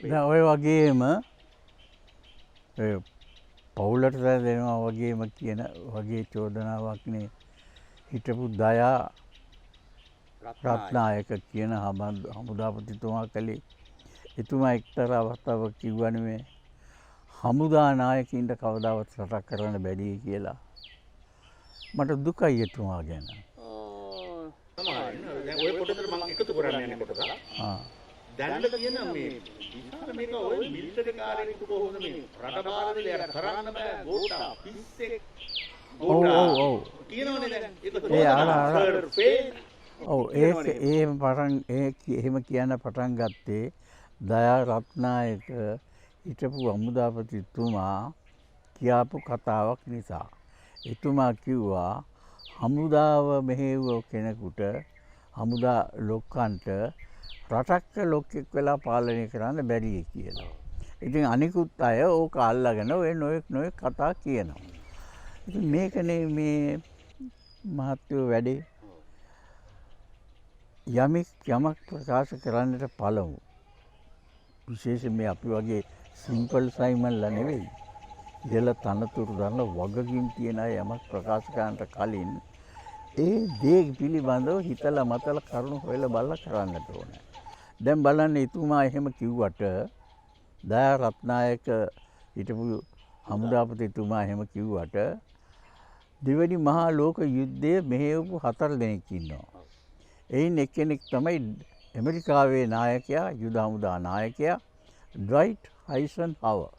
දැන් ඔය වගේම ඔය පවුලට දෙනවා වගේම කියන වගේ චෝදනාවක්නේ හිටපු දයා රත්නායක කියන හමුදාපතිතුමා කළේ. එතුමා එක්තරා අවස්ථාවක කිව්වනේ මේ හමුදා නායකින්ට කවදාවත් රටක් කරන්න බැරි කියලා. මට දුකයි එතුමා ගැන. දැන් ඔය පොතේ මම එකතු කරන්න යන්නේ කොටස. දැනට තියෙන මේ විශාල මේක ඔය මිලිටරි කාර්යයකට කොහොමද මේ රට බාරදලා කරන්න බෑ ගෝඨා පිස්සෙක් ගෝඨා. ඔව් කියනවනේ දැන් එහෙම කියන්න පටන් ගත්තේ දයා රත්නායක හිටපු හමුදාපතිතුමා කියාපු කතාවක් නිසා. එතුමා කිව්වා හමුදාව මෙහෙව්ව කෙනෙකුට හමුදා ලොක්කන්ට රටක් ලොක්ෙක් වෙලා පාලනය කරන්න බැරි කියලා. ඉතින් අනිකුත් අය ඕක අල්ලගෙන ඔය නොයෙක් කතා කියනවා. ඉතින් මේකනේ මේ මහත්වෝ වැඩේ. යමක් ප්‍රකාශ කරන්නට පළමු. විශේෂයෙන් මේ අපි වගේ සිම්පල් සයිමන්ලා නෙවෙයි. ඉහළ තනතුරු ගන්න වගකීම් තියන අය යමක් ප්‍රකාශ කරන්නට කලින් ඒ දේ පිළිබඳව හිතලා මතලා කරුණු හොයලා බලලා කරන්නට ඕනේ. දැන් බලන්න එතුමා එහෙම කිව්වට දයා රත්නායක හිටපු හමුදාපතිතුමා එහෙම කිව්වට දෙවැනි මහා ලෝක යුද්ධයේ මෙහෙයපු 4 දෙනෙක් ඉන්නවා. එයින් එක්කෙනෙක් තමයි ඇමරිකාවේ නායකයා යුද හමුදා නායකයා ඩ්වයිට් අයිසන්හවර්.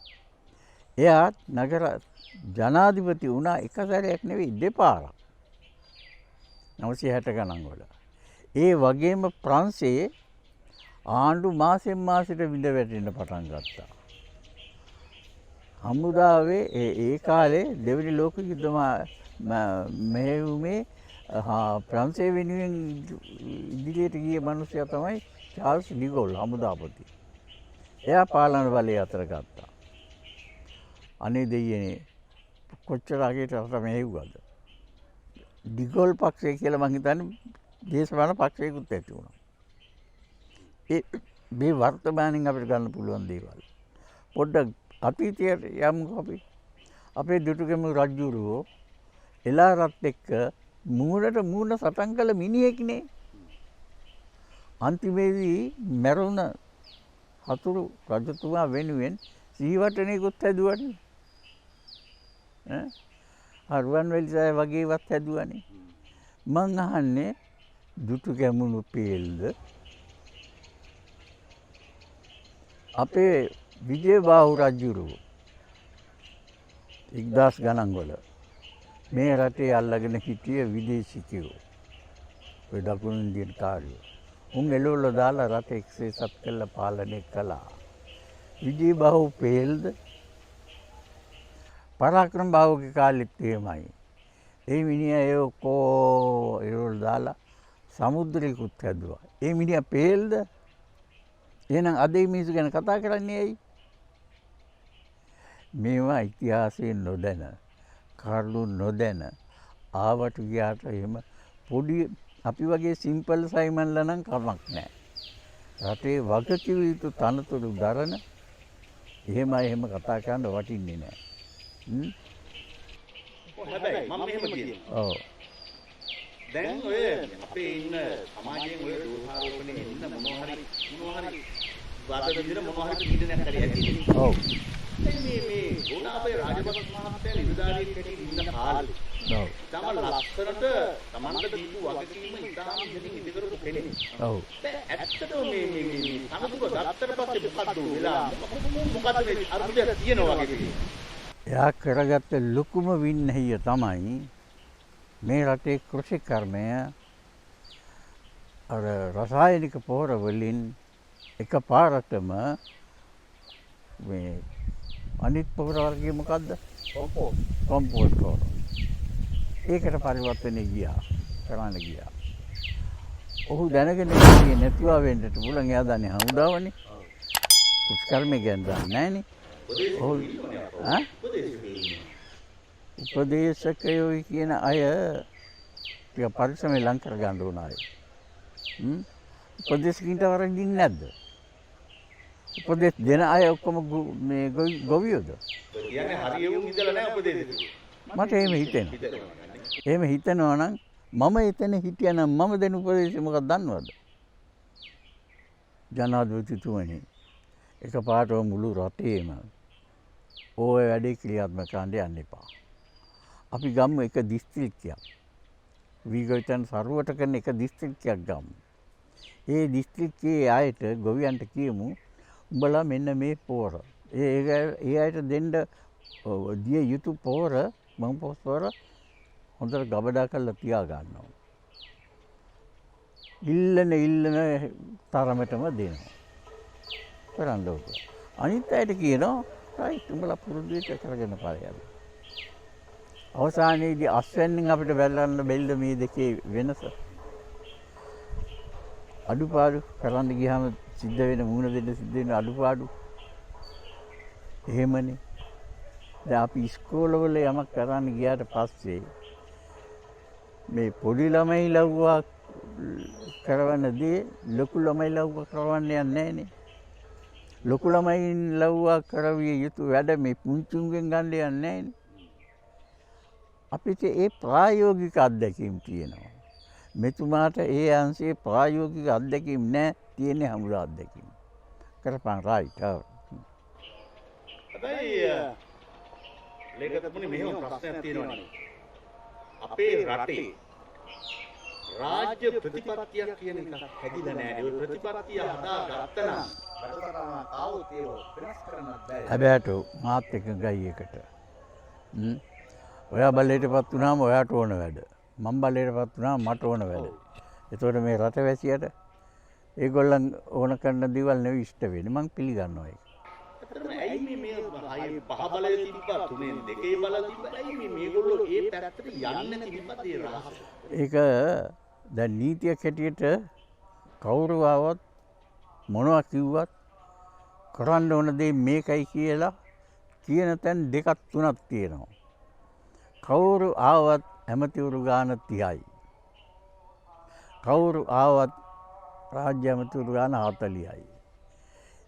එයා නගර ජනාධිපති වුණා එක සැරයක් නෙවෙයි දෙපාරක්. 960 ගණන් වල. ඒ වගේම ප්‍රංශයේ ආණ්ඩු මාසෙන් මාසෙට විඳ වැටෙන්න පටන් ගත්තා. හමුදාවේ ඒ කාලේ දෙවනි ලෝක යුද්ධ මෙහෙයුමේ ප්‍රංශය වෙනුවෙන් ඉදිරියට ගිය මිනිසයා තමයි චාල්ස් ඩිගෝල් හමුදාපති. එයා පාලන බලය අතර ගත්තා. අනේ දෙයියනේ කොච්චර අගේට රට මෙහෙව්වද? ඩිගෝල් පක්ෂය කියලා මං හිතන්නේ දේශපාලන පක්ෂයකුත් ඇති වුණා. මේ වර්තමානෙන් අපිට ගන්න පුළුවන් දේවල්. පොඩ්ඩක් අතීතයට යමුකෝ අපි. අපේ දුටුගැමුණු රජුරෝ එලාරත් එක්ක මූණට මූණ සටන් කළ මිනිහෙක්නේ. අන්තිමේදී මැරුණ හතුරු රජතුමා වෙනුවෙන් සීවටනෙකුත් හැදුවනේ. රුවන්වැලිසෑය වගේවත් හැදුවනේ. මං අහන්නේ දුටුගැමුණු පේල්ද අපේ විජයබාහු රජුරෝ 1000 ගණන් වල මේ රටේ අල්ලගෙන හිටිය විදේශිකයෝ ඔය දකුණු ඉන්දියන් කාර්යෝ උන් එළවල දාලා රට එක්සේසත් කළ පාලනය කළා. විජයබාහු පේල්ද පරාක්‍රම බාහුගේ කාලෙත් එහෙමයි. ඒ මිනිහා ඒ ඔක්කොම එළවල දාලා සමුද්‍රයකුත් හැදුවා. ඒ මිනිහා පේල්ද? එහෙනම් අද මේ මිනිස්සු ගැන කතා කරන්නේ ඇයි? මේවා ඉතිහාසයෙන් නොදැන කරුණු නොදැන ආවට ගියාට එහෙම පොඩි අපි වගේ සිම්පල් සයිමන්ලා නම් කමක් නැහැ. රටේ වගකිව යුතු තනතුරු දරන එහෙම කතා කරන්න වටින්නේ නැහැ. හැබැයි මම මෙහෙම කියනවා. ඔව්. දැන් ඔය අපේ ඉන්න සමාජයෙන් ඔය දුර්හාරෝපණේ ඉන්න මොනවා හරි වාද විදිහට මොනවා හරි පීඩනයක් හරි ඇති. ඔව්. මේ ගෝඨාභය රාජපක්ෂ මහත්තයා නිලධාරියෙක් හැටියට ඉන්න කාලේ. ඔව්. තම ලස්සනට තමන්ට දීපු වගකීම ඉතාම ඉහළින් ඉටු කරපු කෙනෙක්. ඔව්. ඇත්තටම මේ තනතුර ගත්තට පස්සේ මොකද්ද වෙලා මොකද්ද මේ අර්ථයක් තියෙනවා වගේ. එයා කරගත්ත ලොකුම වින්නහිය තමයි මේ රටේ කෘෂි කර්මය අර රසායනික පොහොර වලින් එකපාරටම මේ අනිත් පොහොර වර්ගය මොකද්ද? කොම්පෝස්ට් පොහොර. ඒකට පරිවර්තනය කරන්න ගියා. ඔහු දැනගෙන ඉන්නේ නැතුව වෙන්නට පුළුවන්. එයා දන්නේ හමුදාවනේ. කෘෂි කර්මය ගැන දන්නේ නැහනේ. උපදේශකයෝ කියන අය ටික පරිස්සමෙන් ලං කර ගන්න ඕන අය. උපදේශකින්ට වරදින්නේ නැද්ද? උපදෙස් දෙන අය ඔක්කොම මේ ගොවියෝද? කියන්නේ හරියුම් ඉඳලා නැහැ උපදෙස් දෙන්නේ. මට එහෙම හිතෙනවා. හිතනවා. එහෙම හිතනවා නම් මම එතන හිටියනම් මම දෙන උපදේශය මොකක්ද දන්නවද? ජනාධිපතිතුමනි එකපාරටම මුළු රටේම ඕය වැඩේ ක්‍රියාත්මක කරන්න යන්න එපා. අපි ගමු එක දිස්ත්‍රික්කයක්. වීගවිතන් සරුවට කරන එක දිස්ත්‍රික්කයක් ගමු. ඒ දිස්ත්‍රික්කයේ අයට ගොවියන්ට කියමු උඹලා මෙන්න මේ පෝර. ඒ අයට දෙන්න දිය යුතු පෝර මං පොස්වර හොඳට ගබඩා කරලා තියා ගන්නවා. ඉල්ලන තරමටම දෙනවා. කරන්න ඕක. අනිත් අයට කියනවා රයිට් උඹලා පුරුදු විදිහට කරගෙන පාරයන්. අවසානයේදී අස්වැන්නෙන් අපිට බැලන්න බැල්ල මේ දෙකේ වෙනස. අඩුපාඩු කරන්න ගියාම සිද්ධ වෙන මුණ දෙන්න සිද්ධ වෙන අඩුපාඩු. එහෙමනේ. දැන් අපි ඉස්කෝලවල යමක් කරන්න ගියාට පස්සේ මේ පොඩි ළමයි ලව්වා කරවන දේ ලොකු ළමයි ලව්වා කරවන්න යන්නේ නැහනේ. ලොකු ළමයි ලව්වා කරවිය යුතු වැඩ මේ පුංචුන්ගෙන් ගන්න යන්නේ නැහනේ. අපිට ඒ ප්‍රායෝගික අත්දැකීම් තියෙනවා. මෙතුමාට ඒ අංශයේ ප්‍රායෝගික අත්දැකීම් නැහැ, තියෙන්නේ හමුදා අත්දැකීම්. කරපන් රයිට්. හැබැයි ලේකතුමනි මෙහෙම ප්‍රශ්නයක් තියෙනවානේ. අපේ රටේ රාජ්‍ය ප්‍රතිපත්තියක් කියන එකක් හැදිලා නැහැ. ඒ ප්‍රතිපත්තිය හදාගත්තා නම් රටතරම තාවුත් ඒක වෙනස් කරන්නත් බෑ. හැබැයිට මාත් එක්ක ගයි එකට. ඔයා බලයටපත් වුණාම ඔයාට ඕන වැඩ. මම බලයටපත් වුණාම මට ඕන වැඩ. ඒතකොට මේ රටවැසියට ඒගොල්ලන් ඕන කරන දේවල් නෙවෙයි ඉෂ්ට වෙන්නේ. මං පිළිගන්නවා ඒක. ඇත්තටම ඇයි මේ පහ බලය තිබ්බා තුනෙන් දෙකේ බල තිබ්බා ඇයි මේගොල්ලෝ ඒ පැත්තට යන්නේ නැති තිබ්බත් ඒ රහස? ඒක දැන් නීතියක් හැටියට කවුරු ආවත් මොනවා කිව්වත් කරන්න ඕන දේ මේකයි කියලා කියන තැන් දෙකක් තුනක් තියෙනවා. කවුරු ආවත් ඇමතිවරු ගාන 30යි. කවුරු ආවත් රාජ්‍ය ඇමතිවරු ගාන 40යි.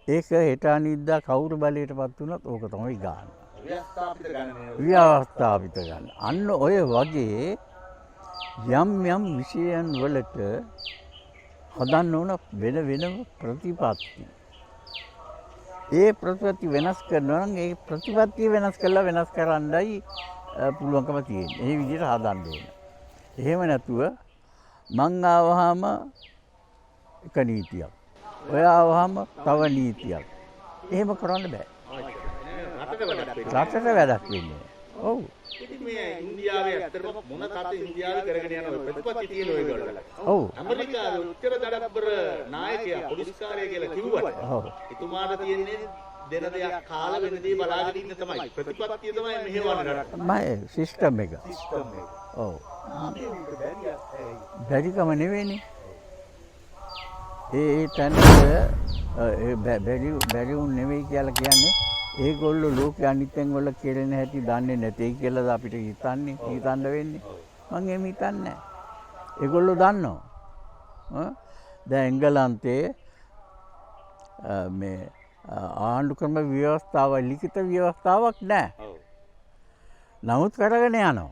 ඒක හෙට අනිද්දා කවුරු බලයටපත් වුණත් ඕක තමයි ගාන. ව්‍යවස්ථාපිත ගන්න. අන්න ඔය වගේ යම් විෂයන් වලට හදන්න ඕන වෙනම ප්‍රතිපත්ති. ඒ ප්‍රතිපත්ති වෙනස් කරනවා නම් ඒ ප්‍රතිපත්තිය වෙනස් කරලා වෙනස් කරන්නයි පුළුවන්කම තියෙන්නේ. ඒ විදිහට හදන්න ඕන. එහෙම නැතුව මං ආවහම එක නීතියක්. ඔයා ආවහම තව නීතියක්. එහෙම කරන්න බෑ. රටට වැඩක් වෙන්නේ. ඔව්. ඉතින් මේ ඉන්දියාවේ ඇත්තටම මොන තාත ඉන්දියාවේ කරගෙන යන ඔය ප්‍රතිපත්ති තියෙන ඔය ගොල්ලෝ. ඔව්. ඇමරිකාවේ උත්තර දඩබ්බර නායකයා පොලිස්කාරයා කියලා කිව්වට ඔව්. එතුමාට තියෙන්නේ දෙන දෙයක් කාලා වෙන දේ බලාගෙන ඉන්න තමයි. ප්‍රතිපත්තිය තමයි මෙහෙවන්නේ රට. මම සිස්ටම් එක. ඔව්. බැරිකම නෙවෙයිනේ. ඒ තැනට බැරි උන් නෙවෙයි කියලා කියන්නේ ඒගොල්ලෝ ලෝකෙ අනිත් තැන් වල කෙරෙන හැටි දන්නේ නැtei කියලාද අපිට හිතන්න වෙන්නේ. මං එහෙම හිතන්නේ නැහැ. ඒගොල්ලෝ දන්නවා. දැන් එංගලන්තයේ මේ ආණ්ඩු ක්‍රම ව්‍යවස්ථාව ලිඛිත ව්‍යවස්ථාවක් නැහැ. නමුත් කරගෙන යනවා.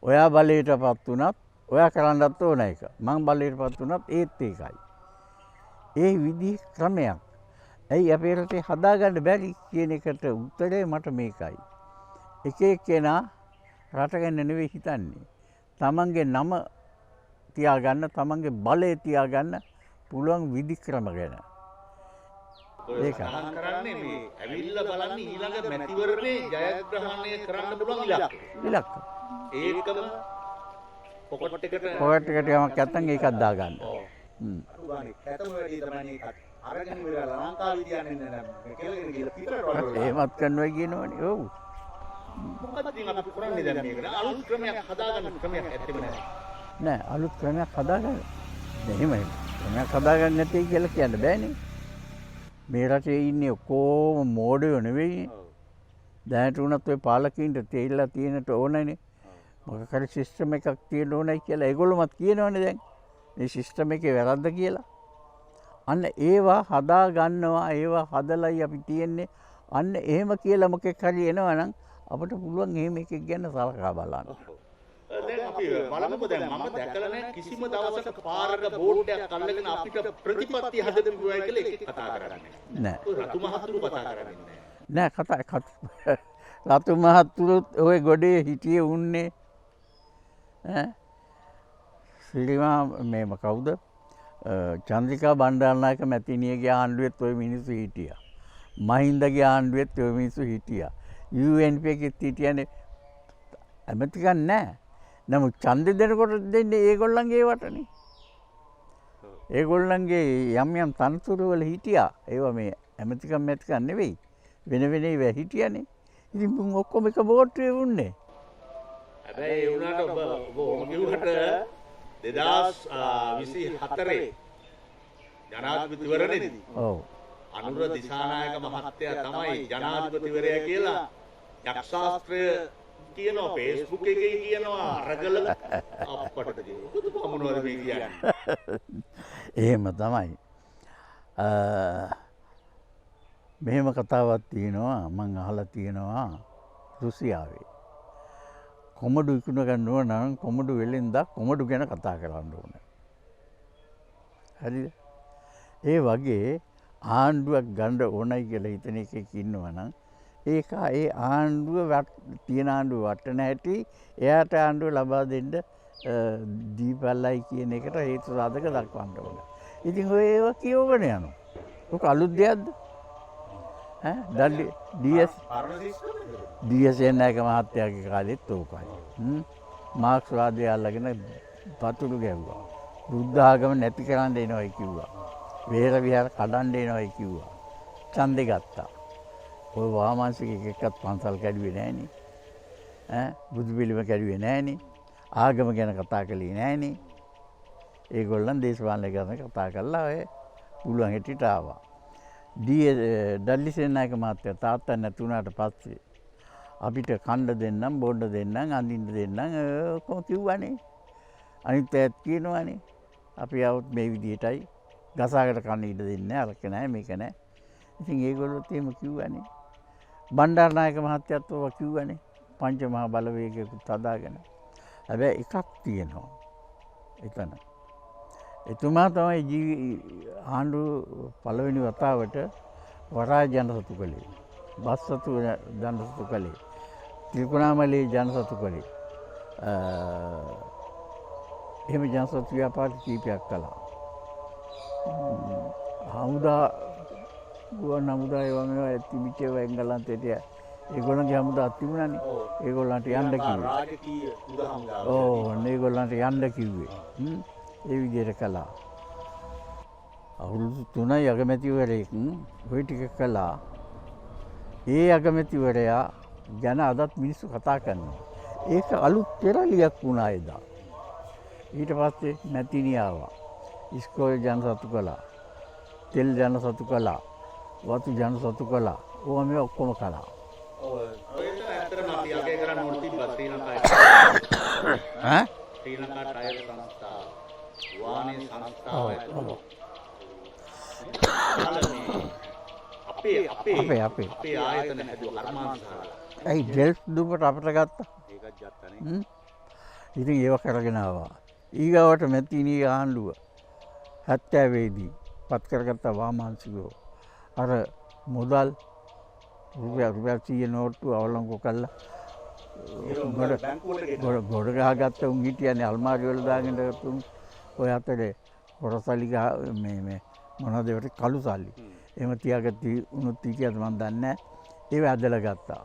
ඔයා බලයටපත් වුණත් ඔයා කරන්නත් ඕන එක. මං බලයටපත් වුණත් ඒත් ඒකයි. ඒ විදි ක්‍රමයක්. ඇයි අපේ රටේ හදාගන්න බැරි කියන එකට උත්තරේ මට මේකයි. එක එක්කෙනා රට ගැන නෙවෙයි හිතන්නේ. තමන්ගේ නම තියාගන්න, තමන්ගේ බලය තියාගන්න පුළුවන් විදි ක්‍රම ගැන. ඒක කරන්නේ මේ ඇවිල්ලා බලන්න ඊළඟ මැතිවරණේ ජයග්‍රහණය කරන්න පුළුවන් ඉලක්ක. ඒකම පොකට් එකට යමක් නැත්තම් ඒකක් දාගන්න. කැතම වැඩි තමයි ඒකත්. අරගෙන ඉවරලා ලංකාවේ තියන්නේ නැහැ. කෙලගෙන ගිහලා පිටරට වල. එහෙමත් කරනවා කියනවනේ. ඔව්. මොකද ඉතින් අපි කරන්නේ දැන් මේක. අලුත් ක්‍රමයක් හදාගන්න ක්‍රමයක් ඇත්තෙම නැහැ. නෑ අලුත් ක්‍රමයක් හදාගන්න. එහෙමයි. ක්‍රමයක් හදාගන්න නැtei කියලා කියන්න බෑනේ. මේ රටේ ඉන්නේ ඔක්කොම මෝඩයෝ නෙවෙයි. දැනට උනත් ඔය පාලකීන්ට තේරිලා තියෙනට ඕනනේ. මොකක් හරි සිස්ටම් එකක් තියෙන්න ඕනයි කියලා ඒගොල්ලොමත් කියනවනේ දැන්. මේ සිස්ටම් එකේ වැරද්ද කියලා. අන්න ඒවා හදා ගන්නවා ඒවා හදලයි අපි තියෙන්නේ. අන්න එහෙම කියලා මොකෙක් හරි එනවනම් අපිට පුළුවන් එහෙම එකක් ගැන සලකා බලන්න. දැන් අපි බලමුකෝ දැන් මම දැකලා නැහැ කිසිම දවසක පාරක බෝඩ් එකක් අල්ලගෙන අපිට ප්‍රතිපත්ති හදන්න පුළුවන් කියලා එකෙක් කතා කරන්නේ නෑ. ඔය රතු මහතුරු කතා කරන්නේ නැහැ. නෑ රතු මහත්තුරුත් ওই ගොඩේ හිටියේ උන්නේ සිරිමා මේම කවුද චන්ද්‍රිකා බණ්ඩාරනායක මැතිණියගේ ආණ්ඩුවෙත් ওই මිනිස්සු හිටියා. මහින්දගේ ආණ්ඩුවෙත් ওই මිනිස්සු හිටියා. UNP එකෙත් හිටියනේ ඇමතිකක් නැහැ. නමුත් ඡන්දෙ දෙනකොට දෙන්නේ ඒගොල්ලන්ගේ වටනේ. ඒගොල්ලන්ගේ යම් යම් තනතුරු වල හිටියා. ඒවා මේ ඇමතිකම් මැතිකම් නෙවෙයි. වෙන වෙන ඒවා හිටියනේ. ඉතින් මුන් ඔක්කොම එක බෝට්ටුවේ වුණේ. හැබැයි ඒ වුණාට ඔබ ඔහොම කිව්වට 2024 ජනාධිපතිවරණේදී ඔව්. අනුර දිසානායක මහත්තයා තමයි ජනාධිපතිවරයා කියලා යක්ෂාස්ත්‍රය කියනවා Facebook එකේ කියනවා අරගල අප්පටද කියනවා මොනවද මේ කියන්නේ. එහෙම තමයි. මෙහෙම කතාවක් තියෙනවා මම අහලා තියෙනවා රුසියාවේ. කොමඩු ඉක්ුණ ගන්න ඕන නම් කොමඩු වෙලෙන්දා කොමඩු ගැන කතා කරන්න ඕන. හරිද? ඒ වගේ ආණ්ඩුවක් ගන්න ඕනයි කියලා හිතන එකෙක් ඉන්නවා නම් ඒක ඒ ආණ්ඩුව තියෙන ආණ්ඩුව වටන හැටි එයාට ආණ්ඩුව ලබා දෙන්න දීපල්ලයි කියන එකට හේතු සාධක දක්වන්න ඕන. ඉතින් ඔය ඒවා කියවගෙන යනවා. ඔක අලුත් දෙයක්ද? DS එන්නක මහත්තයාගේ කාලෙත් ඕකයි. මාක්ස්වාදය අල්ලගෙන පතුරු ගැව්වා. බුද්ධ ආගම නැති කරන්න එනවයි කිව්වා. වේර විහාර කඩන්න එනවයි කිව්වා. ඡන්දෙ ගත්තා. ඔය වාමාංශික එකෙක්වත් පන්සල් කැඩුවේ නැහනේ. බුදු පිළිම කැඩුවේ නැහනේ. ආගම ගැන කතා කළේ නැහනේ. ඒගොල්ලන් දේශපාලනය ගැන කතා කළා ඔය පුළුවන් හිටිට ආවා. ඩල්ලි සේනායක මහත්තයා තාත්තා නැතුණාට පස්සේ අපිට කණ්ඩ දෙන්නම් බොණ්ඩ දෙන්නම් අඳින්න දෙන්නම් කොහොම කිව්වනේ. අනිත් ඇත් කියනවනේ. අපි આવුත් මේ විදිහටයි ගසාකට කන්න ඉඩ දෙන්නේ නැහැ අරක නැහැ මේක නැහැ. ඉතින් ඒගොල්ලොත් එහෙම කිව්වනේ. බණ්ඩාරනායක මහත්තයාත් ඔවා කිව්වනේ. පංච මහා බලවේගයකුත් හදාගෙන. හැබැයි එකක් තියෙනවා. එතන. එතුමා තමයි ආණ්ඩුව පළවෙනි වතාවට වරාය ජනසතු කළේ. බස්සතු ජනසතු කළේ. ත්‍රිකුණාමලේ ජනසතු කළේ. එහෙම ජනසතු ව්‍යාපාර කීපයක් කළා. හමුදා ගුවන් හමුදා ඒවා මේවා තිබිච්ච ඒවා එංගලන්තයට ඒගොල්ලන්ගේ හමුදා තිබුණානේ. ඒගොල්ලන්ට යන්න කිව්වේ. රාජකීය උද හමුදා. ඕ ඒගොල්ලන්ට යන්න කිව්වේ. ඒ විදිහට කළා. අවුරුදු 3යි අගමැතිවරයෙක් ওই ටික කළා. ඒ අගමැතිවරයා ගැන අදත් මිනිස්සු කතා කරනවා. ඒක අලුත් පෙරලියක් වුණා එදා. ඊට පස්සේ මැතිණිය ආවා. ඉස්කෝලේ ජනසතු කළා. තෙල් ජනසතු කළා. වතු ජනසතු කළා. ඕවා මේ ඔක්කොම කළා. ඔය ඇත්තටම අපි අගය කරන්න ඕන තිබ්බා ශ්‍රී ලංකාවේ. ශ්‍රී ලංකා ටයර් සංස්ථාව වානේ සංස්ථාව අපේ ආයතන හැදුවා කර්මාන්තශාලා. ඇයි ඩෙල්ෆ් දුකට අපිට ගත්තා? ඒකත් ගත්තනේ. ඉතින් ඒව කරගෙන ආවා. ඊගාවට මැතිණිය ආණ්ඩුව 70 දී පත් කරගත්ත වාමාංශිකව අර මුදල් රුපියල් 100 නෝට්ටු අවලංගු කළා. ගොඩ ගහගත්ත උන් හිටියනේ අල්මාරි වල දාගෙන තුන් ඔය අතරේ හොරසලි මේ මොනවද ඒවට කළු සල්ලි. එහෙම තියාගත්ති උනුත් හිටියද මන් දන්නේ නැහැ. ඒව ඇදලා ගත්තා.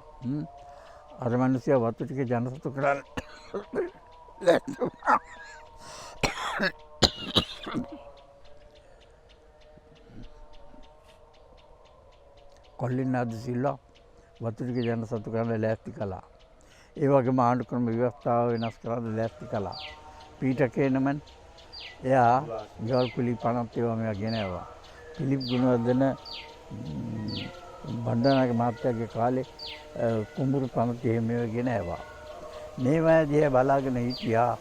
අර මිනිස්සයා වතු ටික ජනසතු කරන්න කොල්ලින්නාද සිල්වා වතු ටික ජනසතු කරන්න ලෑස්ති කළා. ඒ වගේම ආණ්ඩු ක්‍රම ව්‍යවස්ථාව වෙනස් කරන්න ලෑස්ති කළා. පීටර් කේනමන් එයා ගෙවල් කුලි 50ක් ඒවා මේවා ගෙනාවා. පිලිප් ගුණවර්ධන බණ්ඩාරනායක මහත්තයාගේ කාලේ කුඹුරු 50 එහෙම ඒවා ගෙනාවා. මේවා දිහා බලාගෙන හිටියා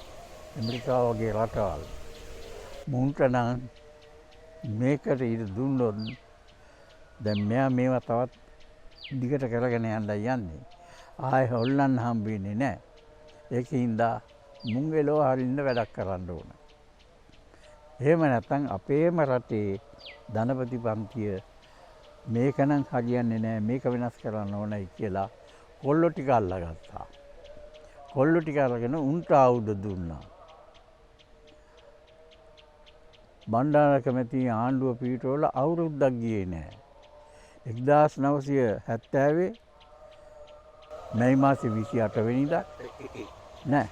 ඇමරිකාව වගේ රටවල්. මුන්ට නම් මේකට ඉර දුන්නොත් දැන් මෙයා මේවා තවත් දිගට කරගෙන යන්න යන්නේ. ආයෙ හොල්ලන්න හම්බ වෙන්නේ නැහැ. ඒකින්ද මුංගෙලෝ හරින්න වැඩක් කරන්න ඕන. එහෙම නැත්නම් අපේම රටේ ධනපති පන්තිය මේක නම් හරියන්නේ නැහැ මේක වෙනස් කරන්න ඕනයි කියලා කොල්ලෝ ටික අල්ලගත්තා. කොල්ලෝ ටික අරගෙන උන්ට ආයුධ දුන්නා. බණ්ඩාර කැමති ආණ්ඩුව පිටවල අවුරුද්දක් ගියේ නැහැ. 1970 මැයි මාසේ 28 වෙනිදා නෑ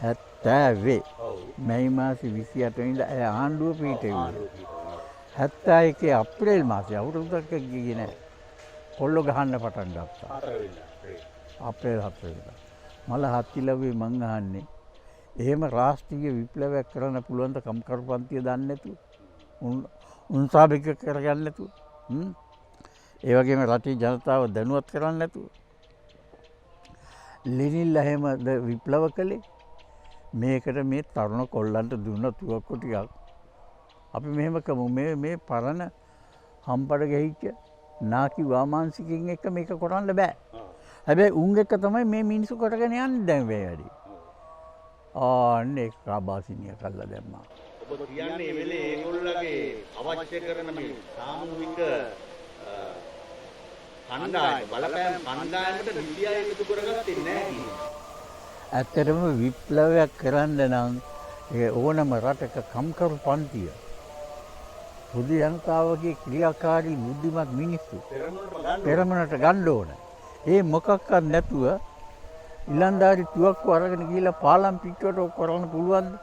70 මැයි මාසේ 28 වෙනිදා ඒ ආණ්ඩුව පිටවෙන්නේ. 71 අප්‍රේල් මාසේ අවුරුද්දක් ගියේ නැහැ. කොල්ලෝ ගහන්න පටන් ගත්තා. අප්‍රේල් 4 වෙනිදා. මල හත්තිලව්වේ මං අහන්නේ එහෙම රාෂ්ට්‍රීය විප්ලවයක් කරන්න පුළුවන් ද කම්කරු පන්තිය දන්නේ නැතුව? උන්සාබික කරගන්න නැතුව? ඒ වගේම රටේ ජනතාව දැනුවත් කරන්න නැතුව? ලෙනින්ලා එහෙමද විප්ලව කළේ? මේකට මේ තරුණ කොල්ලන්ට දුන්න තුවක්කු ටිකක් අපි මෙහෙම කමු මේ පරණ හම්බඩ ගහිච්ච නාකි වාමාංශිකයින් එක මේක කරන්න බෑ. හැබැයි උන් එක තමයි මේ මිනිස්සු කරගෙන යන්නේ දැන් මේ වැඩේ. ආන්නේ කාබාසිනිය කළා දැම්මා. ඔබ කියන්නේ මේ වෙලේ ඒගොල්ලගේ අවශ්‍ය කරන මේ සාමූහික කණ්ඩායම බලපෑම් කණ්ඩායමට නිදිය එකතු කරගත්තේ නැහැ කියන්නේ. ඇත්තටම විප්ලවයක් කරන්න නම් ඒ ඕනම රටක කම්කරු පන්තිය පොදු ජනතාවගේ ක්‍රියාකාරී බුද්ධිමත් මිනිස්සු පෙරමුණට ගන්න ඕන. ඒ මොකක්වත් නැතුව ඉලන්දාරි තුවක්කු අරගෙන ගිහිල්ලා පාලම් පිටුවට ඔක් කරන්න පුළුවන්ද?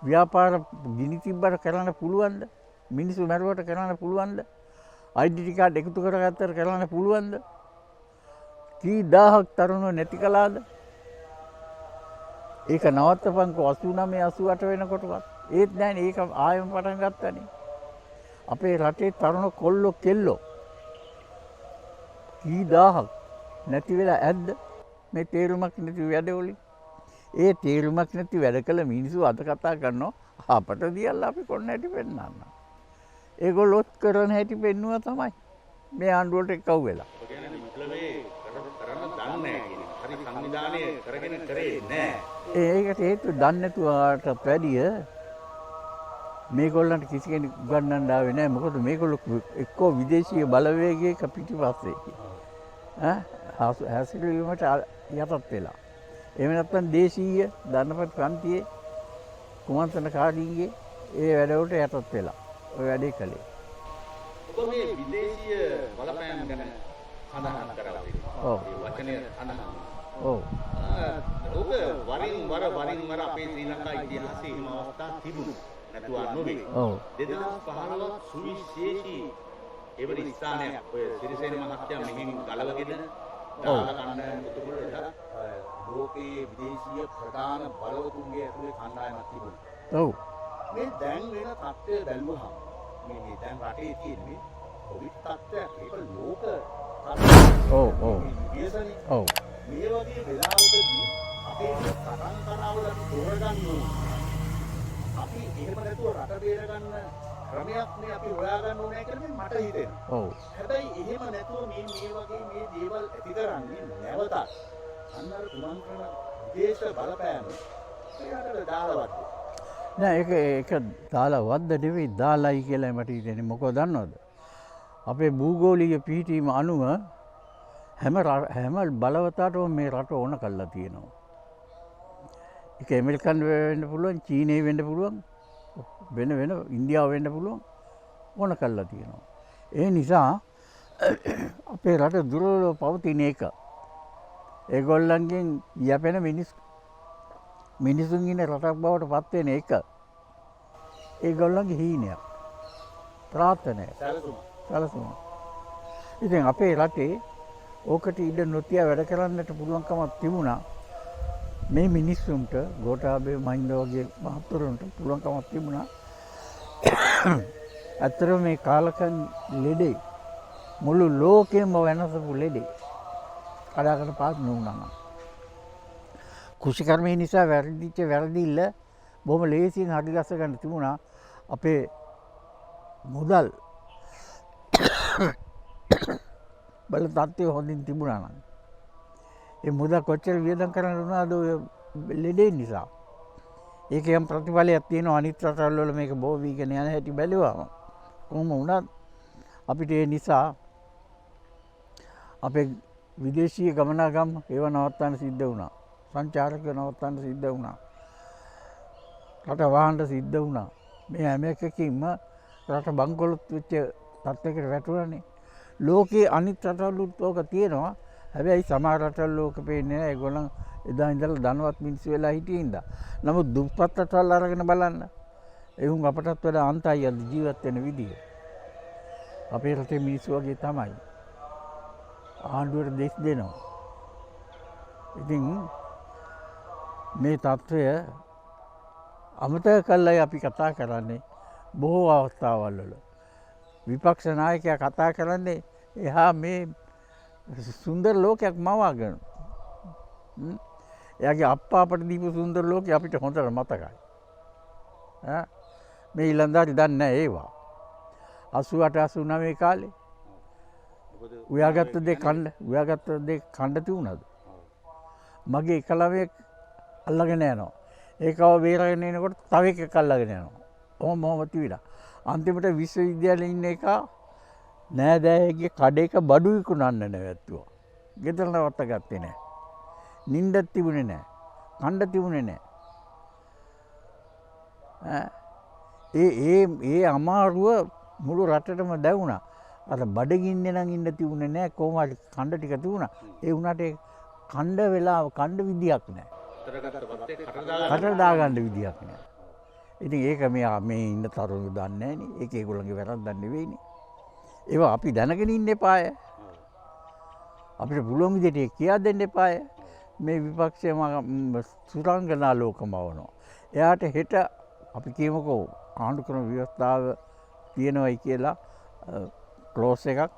ව්‍යාපාර ගිනි තිබ්බට කරන්න පුළුවන්ද? මිනිස්සු මැරුවට කරන්න පුළුවන්ද? ID කාඩ් එකතු කරගත්තට කරන්න පුළුවන්ද? කී දහහක් තරුණෝ නැති කළාද? ඒක නවත්තපන්කෝ 89 88 වෙනකොටවත්. ඒත් නැහැනේ ඒක ආයෙම පටන් ගත්තනේ. අපේ රටේ තරුණ කොල්ලෝ කෙල්ලෝ කී දහහක් නැති වෙලා ඇද්ද මේ තේරුමක් නැති වැඩවලින්? ඒ තේරුමක් නැති වැඩ කළ මිනිස්සු අද කතා කරනවා අපට දියල්ලා අපි කොන්න හැටි පෙන්නන්න. ඒගොල්ලොත් කරන හැටි පෙන්නුවා තමයි මේ ආණ්ඩුවට එක්කව වෙලා. ඔය කියන්නේ විප්ලවයේ කරන්න දන්නේ නැහැ කියන්නේ. හරි සංවිධානය කරගෙන කරේ නැහැ. ඒකට හේතුව දන්නේ නැතුවට වැඩිය මේගොල්ලන්ට කිසි කෙනෙක් උගන්වන්න ආවේ නැහැ. මොකද මේගොල්ලෝ එක්කෝ විදේශීය බලවේගයක පිටිපස්සේ හැසිරීමට යටත් වෙලා. එහෙම නැත්නම් දේශීය ධනපති පන්තියේ කුමන්ත්‍රණකාරීන්ගේ ඒ වැඩවලට යටත් වෙලා ඔය වැඩේ කළේ. ඔබ මේ විදේශීය බලපෑම් ගැන සඳහන් කරලා තියෙනවා. ඔව්. මේ වචනය සඳහන්. ඔව්. ඔබ වරින් වර අපේ ශ්‍රී ලංකා ඉතිහාසයේ හිම අවස්ථා තිබුණා. නැතුව නොවේ. ඔව්. 2015 සුවිශේෂී එවැනි ස්ථානයක් ඔය සිරිසේන මහත්තයා මෙහෙන් ගලවගෙන දාලා කණ්ඩායම පුතුගල එදා ලෝකයේ විදේශීය ප්‍රධාන බලවතුන්ගේ ඇතුලේ කණ්ඩායමක් තිබුණා. ඔව්. මේ දැන් වෙන තත්ත්වය බැලුවහම මේ දැන් රටේ තියෙන මේ කොවිඩ් තත්ත්වයක් ඒක ලෝක ඔව් ඔව් විශේෂයි. ඔව්. මේ වගේ වෙලාවකදී අපේ තරංතරාවල තෝරගන්න ඕන. අපි එහෙම නැතුව රට බේරගන්න ක්‍රමයක් නේ අපි හොයාගන්න ඕනේ කියලා මට හිතෙනවා. ඔව්. හැබැයි එහෙම නැතුව මේ වගේ මේ දේවල් ඇති කරන්නේ නැවතත් අන්නර කුමන්ත්‍රණ දේශ බලපෑම ඒකට දාලවත්. නෑ ඒක දාලා වද්ද නෙවෙයි දාලයි කියලා මට හිතෙන්නේ. මොකද දන්නවද? අපේ භූගෝලීය පිහිටීම අනුව හැම බලවතාවටම මේ රට ඕන කරලා තියෙනවා. ඒක ඇමරිකන් වෙන්න පුළුවන්, චීනය වෙන්න පුළුවන්, වෙන ඉන්දියාව වෙන්න පුළුවන් ඕන කරලා තියෙනවා. ඒ නිසා අපේ රට දුරව පවතින එක ඒගොල්ලන්ගෙන් යැපෙන මිනිසුන් ඉන්න රටක් බවට පත් වෙන එක ඒගොල්ලන්ගේ හීනයක්, ප්‍රාර්ථනයක්, සැලසුමක්. ඉතින් අපේ රටේ ඕකට ඉඩ නොතිය වැඩ කරන්නට පුළුවන්කමක් තිබුණා. මේ මිනිස්සුන්ට ගෝඨාභය මහින්ද වගේ මහත්වරුන්ට පුළුවන්කමක් තිබුණා. ඇත්තටම මේ කාලකන් ලෙඩේ මුළු ලෝකෙම වෙනසපු ලෙඩේ කඩාකට පාත් නුනනම්. කුෂිකර්මය නිසා වැරදිච්ච වැරදිල්ල බොහොම ලේසියෙන් හරිගස්ස ගන්න තිබුණා අපේ මුදල් බල තත්ත්වය හොඳින් තිබුණා නම් ඒ මුදල් කොච්චර වියදම් කරන්න වුණාද ඔය ලෙඩේ නිසා. ඒකේ යම් ප්‍රතිඵලයක් තියෙනවා අනිත් රටවල් වල මේක බෝ වීගෙන යන හැටි බැලුවාම. කොහොම වුණත් අපිට ඒ නිසා අපේ විදේශීය ගමනාගම ඒව නවත්තන්න සිද්ධ වුණා. සංචාරකයෝ නවත්තන්න සිද්ධ වුණා. රට වහන්න සිද්ධ වුණා. මේ හැම එකකින්ම රට බංකොලොත් වෙච්ච තත්ත්වයකට වැටුණානේ. ලෝකේ අනිත් රටවලුත් ඕක තියෙනවා. හැබැයි සමහර රටවල් ලෝක පේන්නේ නැහැ. ඒගොල්ලන් එදා ඉඳලා ධනවත් මිනිස්සු වෙලා හිටියේ ඉඳා. නමුත් දුප්පත් රටවල් අරගෙන බලන්න. එහුන් අපටත් වඩා අන්තයි අද ජීවත් වෙන විදිය. අපේ රටේ මිනිස්සු වගේ තමයි. ආණ්ඩුවට දෙස් දෙනවා. ඉතින් මේ තත්ත්වය අමතක කළයි අපි කතා කරන්නේ බොහෝ අවස්ථාවල් වල. විපක්ෂ නායකයා කතා කරන්නේ එහා මේ සුන්දර ලෝකයක් මවාගෙන. එයාගේ අප්පා අපට දීපු සුන්දර ලෝකය අපිට හොඳට මතකයි. මේ ඊළඳාරි දන්නේ නැහැ ඒවා. 88 89 කාලේ උයාගත්ත දේ කණ්ඩ තිබුණාද? මගේ එක ළමයෙක් අල්ලගෙන යනවා. ඒකව බේරගෙන එනකොට තව එකෙක් අල්ලගෙන යනවා. ඔහොම තිබිලා. අන්තිමට විශ්වවිද්‍යාලේ ඉන්න එක නෑදෑයගේ කඩේක බඩු විකුණන්න නැවැත්තුවා. ගෙදර නවත්ත ගත්තේ නෑ. නිින්දක් තිබුණේ නෑ. කණ්ඩ තිබුණේ නෑ. ඒ අමාරුව මුළු රටටම දැවුණා. අර බඩගින්නේ නම් ඉන්න තිබුණේ නෑ. කොහොම හරි කණ්ඩ ටික තිබුණා. ඒ වුණාට කණ්ඩ වෙලා කණ්ඩ විදියක් නෑ. කට දාගන්න විදියක් නෑ. ඉතින් ඒක මේ ඉන්න තරුණයෝ දන්නේ නෑනේ. ඒක ඒගොල්ලන්ගේ වැරද්දක් නෙවෙයිනේ. ඒවා අපි දැනගෙන ඉන්න එපාය. අපිට පුළුවන් විදිහට කියා දෙන්න එපාය. මේ විපක්ෂය සුරංගනා ලෝකමවනවා. එයාට හෙට අපි කියමුකෝ ආණ්ඩු ක්‍රම ව්‍යවස්ථාව තියෙනවයි කියලා ක්ලෝස් එකක්.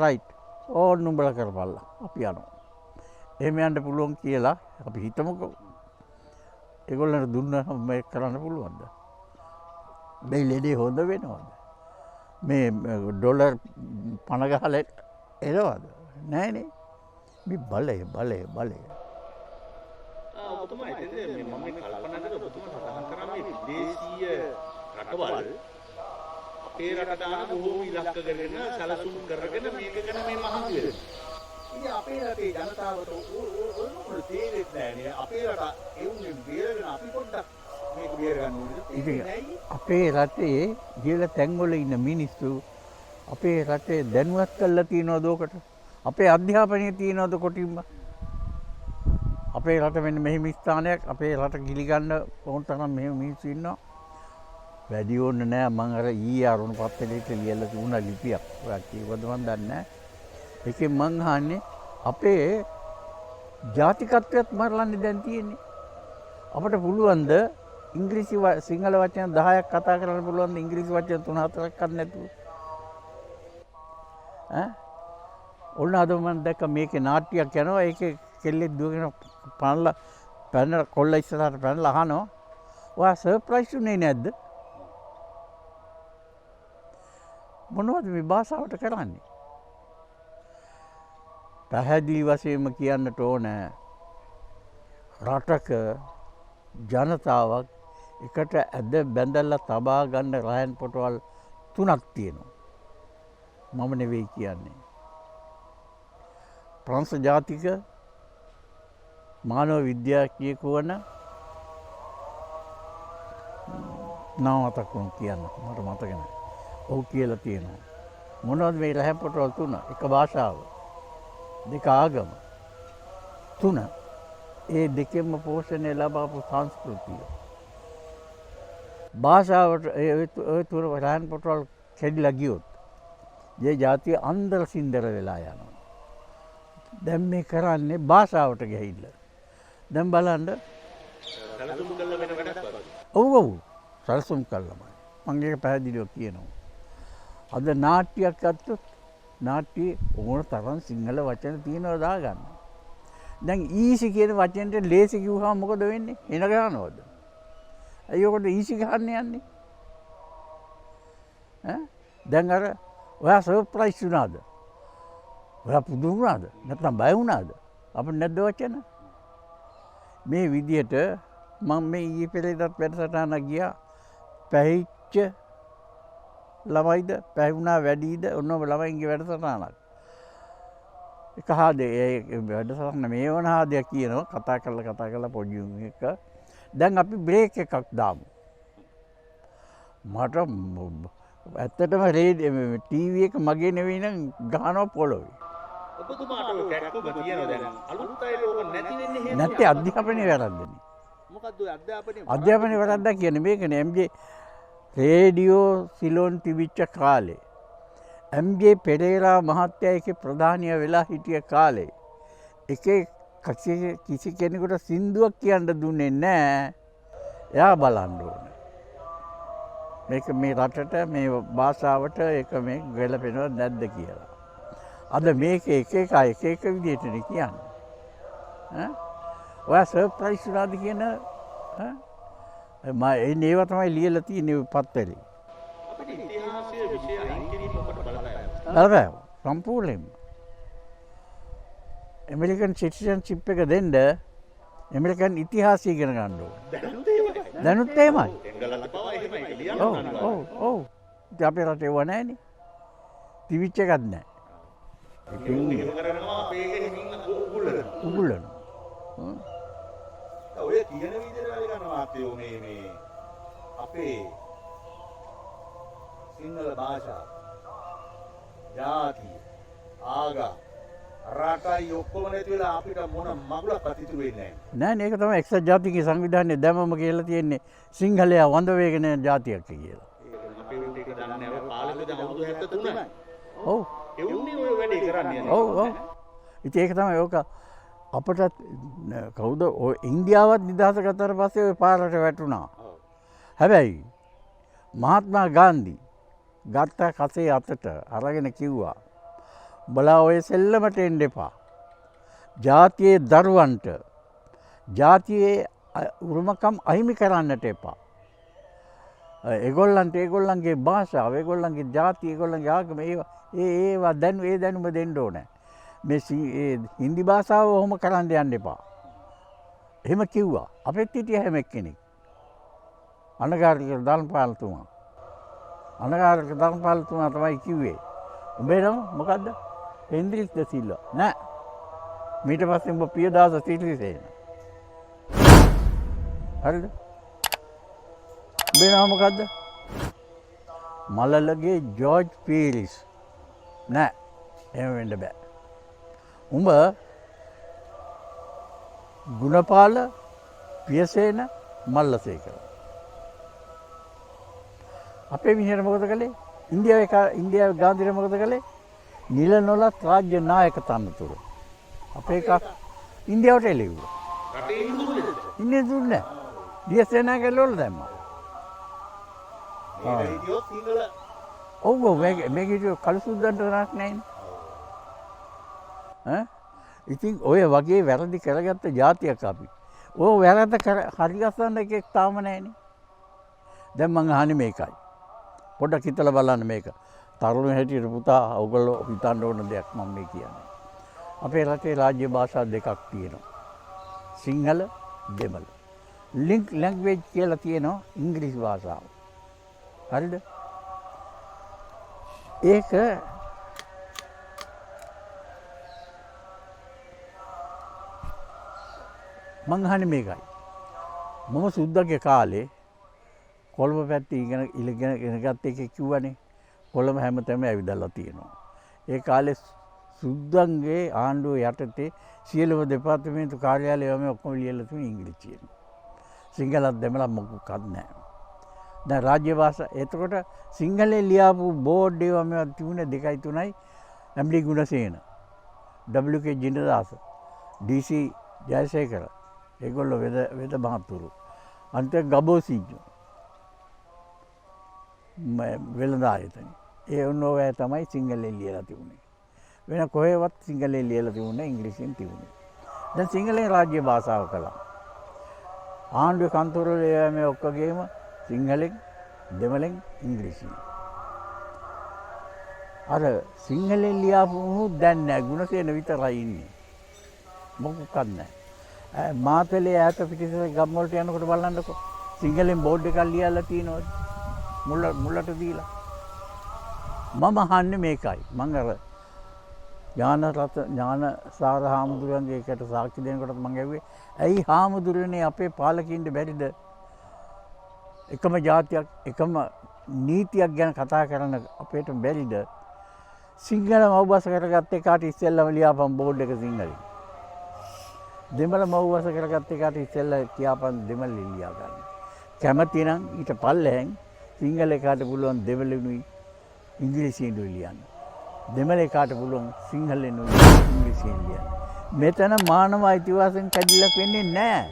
රයිට්. ඕන්න උඹලා කරපල්ලා. අපි යනවා. එහෙම යන්න පුළුවන් කියලා අපි හිතමුකෝ. ඒගොල්ලන්ට දුන්නම මේක කරන්න පුළුවන්ද? මේ ලෙඩේ හොඳ වෙනවද? මේ ඩොලර් පණ ගහලා එනවද? නෑනේ. මේ බලය. ඔබතුමා හිතන්නේ මම කල්පනා කරලා ඔබතුමා සඳහන් කරා මේ විදේශීය රටවල් අපේ රට දාන බොහෝ ඉලක්ක කරගෙන සැලසුම් කරගෙන මේක ගැන මේ මහන්සි වෙනවා. ඉතින් අපේ රටේ ජනතාවට ඕන තේරෙන්නේ නැහැ. අපේ රට එවුනේ බේරගෙන අපි පොඩ්ඩක් මේක බේර ගන්න ඕනේ. අපේ රටේ ගිහලා තැන්වල ඉන්න මිනිස්සු අපේ රටේ දැනුවත් කරලා තියනවද ඔකට? අපේ අධ්‍යාපනය තියනවද කොටින්ම? අපේ රට මෙන්න මෙහෙම ස්ථානයක් අපේ රට ගිලිගන්න ඕන තරම් මෙහෙම මිනිස්සු ඉන්නවා. වැඩි ඕනේ නෑ. මම අර ඊයේ අරුණ පත්තරේට ලියලා තිබුණා ලිපියක්. ඔයා කීවද මන් දන්නේ නෑ. ඒකෙන් මං අහන්නේ අපේ ජාතිකත්වයක් මරලන්නේ දැන් තියෙන්නේ. අපිට පුළුවන්ද ඉංග්‍රීසි සිංහල වචන 10ක් කතා කරන්න පුළුවන්ද ඉංග්‍රීසි වචන 3-4ක් ගන්න නැතුව? ඔන්න අද මම දැක්ක මේකේ නාට්‍යයක් යනවා. ඒකේ කෙල්ලෙක් දුවගෙන පැනලා කොල්ල ඉස්සරහට පැනලා අහනවා. ඔයා සර්ප්‍රයිස් උනේ නැද්ද? මොනවද මේ භාෂාවට කරන්නේ? පැහැදිලි වශයෙන්ම කියන්නට ඕන රටක ජනතාවක් එකට ඇද බැඳලා තබා ගන්න රහයන් පොටවල් 3ක් තියෙනවා. මම නෙවෙයි කියන්නේ. ප්‍රංශ ජාතික මානව විද්‍යාඥයෙකු වන නාමතකුන් කියන්න මට මතක නැහැ. ඔහු කියලා තියෙනවා. මොනවද මේ රහයන් පොටවල් 3? එක භාෂාව. 2 ආගම. 3 ඒ දෙකෙන්ම පෝෂණය ලබාපු සංස්කෘතිය. භාෂාවට ඒ තුර රහයන් පොටවල් කැඩිලා ගියොත් ඒ ජාතිය අන්දර සින්දර වෙලා යනවා. දැන් මේ කරන්නේ භාෂාවට ගිහිල්ලා. දැන් බලන්න සැලසුම් කළා වෙන වැඩක් වගේ. ඔව් සැලසුම් කළාමයි. මම ඒක පැහැදිලිව කියනවා. අද නාට්‍යයක් ගත්තොත් නාට්‍යයේ ඕන තරම් සිංහල වචන තියෙනවා දාගන්න. දැන් ඊසි කියන වචනෙට ලේසි කිව්වහම මොකද වෙන්නේ? එන ගන්නවද? අයියෝ කොට ඊසි ගන්න යන්නේ. දැන් අර ඔයා සර්ප්‍රයිස් වුණාද? ඔයා පුදුම වුණාද? නැත්නම් බය වුණාද? අපිට නැද්ද වචන? මේ විදියට මම මේ ඊයේ පෙරේදත් වැඩසටහනක් ගියා. පැහිච්ච ළමයිද පැහුණා වැඩිද ඔන්නම ළමයින්ගේ වැඩසටහනක්. එක හාදේ ඒ වැඩසටහන මේ වන හාදයක් කියනවා කතා කරලා පොඩි එක. දැන් අපි බ්‍රේක් එකක් දාමු. මට ඇත්තටම ටීවී එක මගේ නෙවෙයි නම් ගහනවා පොළොවේ. ඔබතුමාට ඔය කැක්කුම තියෙනවා දැන්. අලුත් අය ලෝක නැති වෙන්නේ හේතුව. නැත්තේ අධ්‍යාපනයේ වැරද්දනේ. මොකද්ද ඔය අධ්‍යාපනයේ? අධ්‍යාපනයේ වැරද්දක් කියන්නේ මේකනේ එම්.ජේ රේඩියෝ සිලෝන් තිබිච්ච කාලේ එම්.ජේ පෙරේරා මහත්තයා එකේ ප්‍රධානිය වෙලා හිටිය කාලේ එකේ කිසි කෙනෙකුට සින්දුවක් කියන්න දුන්නේ නැහැ. එයා බලන්න ඕනේ. මේක මේ රටට මේ භාෂාවට ඒක මේ ගැලපෙනවද නැද්ද කියලා. අද මේක එක විදිහටනේ කියන්නේ. ඈ ඔයා සර්ප්‍රයිස් වුණාද කියන ඒව තමයි ලියලා තියෙන්නේ පත්තරේ. අපිට ඉතිහාසයේ විෂය අයින් කිරීම ඔබට බලපෑවා. බලපෑව සම්පූර්ණයෙන්ම. ඇමරිකන් සිටිසන්ෂිප් එක දෙන්න ඇමරිකන් ඉතිහාසය ඉගෙන ගන්න ඕනේ. දැනුත් එහෙමයි. එංගලන්ත පවා එහෙමයි ලියන්න ඔව් අනිවාර්යයි. ඔව් ඔව්. ඉතින් අපේ රටේ ඒව නැහැනේ. තිබිච්ච එකක් නැහැ. එහෙම කරනවා අපේ හිමින් උගුලනවා. උගුලනවා. ඔය කියන විදිහට වැඩ කරන මාත්‍යෝ මේ අපේ සිංහල භාෂාව ජාතිය ආගම රටයි ඔක්කොම නැති වෙලා අපිට මොන මගුලක්වත් ඉතුරු වෙන්නේ නැහැ. නෑ මේක තමයි එක්සත් ජාතික සංවිධානයේ දැමම කියලා තියෙන්නේ සිංහලයා වඳ වේගෙන යන ජාතියක් කියලා. ඒක අපේ උන්ට ඒක දන්නේ නැහැ. ඔය කාලෙක දැන් අවුරුදු 73යි. ඔව්. ඒ උන්නේ ඔය වැඩේ කරන්නේ. ඔව් ඔව්. ඉතින් ඒක තමයි ඕක අපටත් කවුද ඔය ඉන්දියාවත් නිදහස ගත්තට පස්සේ ඔය පාරට වැටුණා. හැබැයි මහත්මා ගාන්ධි ගත්ත කසේ අතට අරගෙන කිව්වා බලා ඔය සෙල්ලමට එන්න එපා. ජාතියේ දරුවන්ට ජාතියේ උරුමකම් අහිමි කරන්නට එපා. ඒගොල්ලන්ට ඒගොල්ලන්ගේ භාෂාව, ඒගොල්ලන්ගේ ජාතිය, ඒගොල්ලන්ගේ ආගම ඒවා දැනුම දෙන්න ඕනේ. මේ හින්දි භාෂාව ඔහොම කරන්න යන්න එපා. එහෙම කිව්වා. අපෙත් හිටිය හැම එක්කෙනෙක්. අනගාරික ධර්මපාලතුමා. අනගාරික ධර්මපාලතුමා තමයි කිව්වේ. උඹේ නම මොකද්ද? හෙන්ද්‍රිස් ද සිල්වා. නෑ. ඊට පස්සේ උඹ පියදාස සිරිසේන. හරිද? උඹේ නම මොකද්ද? මලලගේ ජෝර්ජ් පීරිස්. නෑ. එහෙම වෙන්න බෑ. උඹ ගුණපාල පියසේන මල්ලසේකර. අපේ මිනිහට මොකද කළේ? ඉන්දියාවේ ගාන්ධිට මොකද කළේ? නිල නොලත් රාජ්‍ය නායක තනතුරු. අපේ එකක් ඉන්දියාවට එළෙව්වා. රටේ ඉන්දුනේ. ඉන්නේ දුන්නේ නැහැ. දියසේනා කෙල්ලවල දැම්මා. මේක හිටියොත් සිංහල ඔව් මේක හිටියොත් කළු සුද්දන්ට තරක් නැහැ නේ. ඉතින් ඔය වගේ වැරදි කරගත්ත ජාතියක් අපි. ඔය වැරද්ද හරිගස්සන්න එකෙක් තාම නැහැනේ. දැන් මං අහන්නේ මේකයි. පොඩ්ඩක් හිතලා බලන්න මේක. තරුණ හැටියට පුතා ඔයගොල්ලෝ හිතන්න ඕන දෙයක් මම මේ කියන්නේ. අපේ රටේ රාජ්‍ය භාෂා දෙකක් තියෙනවා. සිංහල, දෙමළ. ලින්ක් ලැන්ග්වේජ් කියලා තියෙනවා ඉංග්‍රීසි භාෂාව. හරිද? ඒක මං අහන්නේ මේකයි. මම සුද්දගේ කාලේ කොළඹ පැත්තේ ඉගෙන ගත්ත එකෙක් කිව්වනේ. කොළඹ හැමතැනම ඇවිදලා තියෙනවා. ඒ කාලේ සුද්දන්ගේ ආණ්ඩුව යටතේ සියලුම දෙපාර්තමේන්තු කාර්යාලයම ඔක්කොම ලියලා තියෙන ඉංග්‍රීසියෙන්. සිංහලත් දෙමළත් මොකක්වත් නැහැ. දැන් රාජ්‍ය භාෂා එතකොට සිංහලෙන් ලියාපු බෝඩ් ඒවා මේවා තිබුණේ 2යි 3යි එම්.ඩී. ගුණසේන, ඩබ්ලිව්.කේ. ජිනදාස, ඩී.සී. ජයසේකර ඒගොල්ලෝ වෙද මහතුරු. අන්ත ගබෝසිංහ වෙළඳ ආයතන. ඒ ඔය තමයි සිංහලෙන් ලියලා තිබුණේ. වෙන කොහෙවත් සිංහලෙන් ලියලා තිබුණේ ඉංග්‍රීසියෙන් තිබුණේ. දැන් සිංහලෙන් රාජ්‍ය භාෂාව කළා. ආණ්ඩුවේ කන්තෝරවල මේ ඔක්කොගේම සිංහලෙන්, දෙමළෙන්, ඉංග්‍රීසියෙන්. අර සිංහලෙන් ලියාපු උනුත් දැන් නෑ ගුණසේන විතරයි ඉන්නේ. මොකක්වත් නෑ. මාතලේ ඈත පිටිසර ගම් වලට යනකොට බලන්නකෝ සිංහලෙන් බෝඩ් එකක් ලියලා තියෙනවා මුලට දීලා. මම අහන්නේ මේකයි. මම අර ඥානසාර හාමුදුරන්ගේ එකට සාක්ෂි දෙනකොටත් මම ඇහුවේ ඇයි හාමුදුරනේ අපේ පාලකින්ට බැරිද එකම ජාතියක් එකම නීතියක් ගැන කතා කරන්න අපේට බැරිද සිංහල මව්බස කරගත්ත එකාට ඉස්සෙල්ලම ලියාපන් බෝඩ් එක සිංහලෙන් දෙමළ මව්බස කරගත්ත එකාට ඉස්සෙල්ලා කියාපන් දෙමළෙන් ලියා ගන්න කැමති නම් ඊට පල්ලෙහෙන් සිංහල එකාට පුළුවන් දෙමළෙනුයි ඉංග්‍රීසියෙන්ුයි ලියන්න දෙමළ එකාට පුළුවන් සිංහලෙනුයි ඉංග්‍රීසියෙන් ලියන්න මෙතන මානව අයිතිවාසිකම් කැඩිලක් වෙන්නේ නැහැ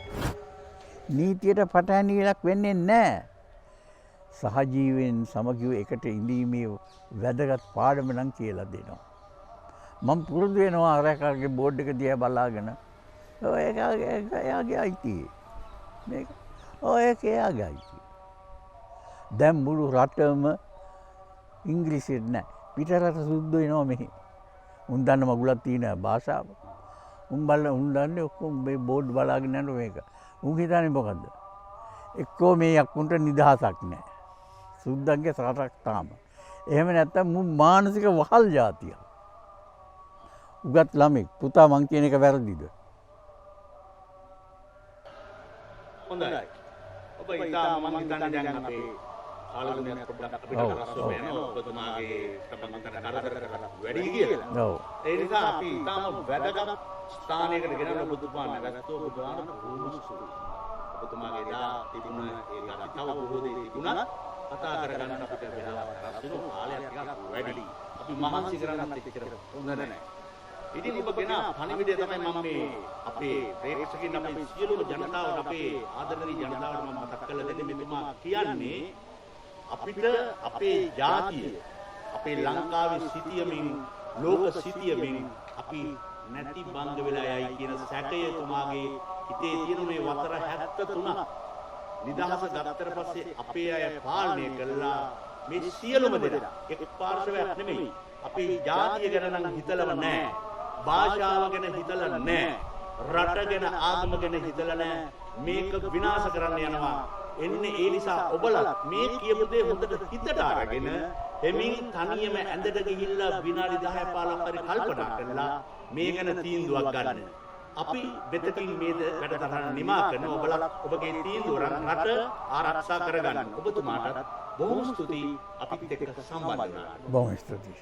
නීතියට පටහැනියක් වෙන්නේ නැහැ සහජීවීන් සමගිව එකට ඉඳීමේ වැදගත් පාඩම නම් කියලා දෙනවා. මම පුරුදු වෙනවා අරකාගේ බෝඩ් එක දිහා බලාගෙන ඔය එයාගේ අයිතිය. මේක ඔය එයාගේ අයිතිය. දැන් මුළු රටම ඉංග්‍රීසියෙන් නෑ. පිටරට සුද්ධ වෙනවා මෙහි. උන් දන්න මගුලක් තියෙන භාෂාව. උන් දන්නේ ඔක්කොම මේ බෝඩ් බලාගෙන යන මේක. උන් හිතන්නේ මොකද්ද? එක්කෝ මේ යක්කුන්ට නිදහසක් නෑ. සුද්දන්ගේ සරටක් තාම. එහෙම නැත්තම් මු මානසික වහල් જાතියක්. උගත් ළමෙක් පුතා මං කියන එක වැරදිද? හොඳයි. ඔබ ඉතාම මම හිතන්නේ දැන් අපේ ආලෝකයක් පොඩ්ඩක් අපිට රසව යනවා. ඔබතුමාගේ තමන්ට කරදර කරලා වැඩි කියලා. ඔව්. ඒ නිසා අපි ඉතාම වැදගත් ස්ථානයකට ගෙනල්ලා ඔබතුමා නැවැත්තුව ඔබතුමාට බොහොම සුළුයි. ඔබතුමාගේ දා තිබුණ ඒ ගති තව බොහෝ දේ තිබුණත් කතා කරගන්න අපිට වෙලාවක් රස වෙන කාලයක් ටිකක් වැඩි. අපි මහන්සි කරන්නත් එච්චර හොඳ නැහැ. ඉතින් ඔබ ගෙන පණිවිඩය තමයි මම මේ අපේ ප්‍රේක්ෂකයන් අපේ සියලුම ජනතාවට අපේ ආදරණීය ජනතාවට මම මතක් කරලා දෙන්නේ මෙතුමා කියන්නේ අපිට අපේ ජාතිය අපේ ලංකාවේ සිටියමින් ලෝක සිටියමින් අපි නැති බංග වෙලා යයි කියන සැකය තුමාගේ හිතේ තියෙන මේ වසර 73ක් නිදහස ගත්තට පස්සේ අපේ අය පාලනය කළා මේ සියලුම දෙනා එක් පාර්ශවයක් නෙමෙයි අපේ ජාතිය ගැන නම් හිතලම නැහැ භාෂාව ගැන හිතලා නැහැ රට ගැන ආගම ගැන හිතලා නැහැ මේක විනාශ කරන්න යනවා එන්නේ ඒ නිසා ඔබලා මේ කියපු දේ හොඳට හිතට අරගෙන එමින් තනියම ඇඳට ගිහිල්ලා විනාඩි 10 15ක් හරි කල්පනා කරලා මේ ගැන තීන්දුවක් ගන්න. අපි වෙතකින් මේ වැඩසටහන නිමා කරන ඔබලා ඔබගේ තීන්දුව රට ආරක්ෂා කරගන්න. ඔබතුමාට බොහොම ස්තුතියි අපිත් එක්ක සම්බන්ධ වුණාට. බොහොම ස්තුතියි.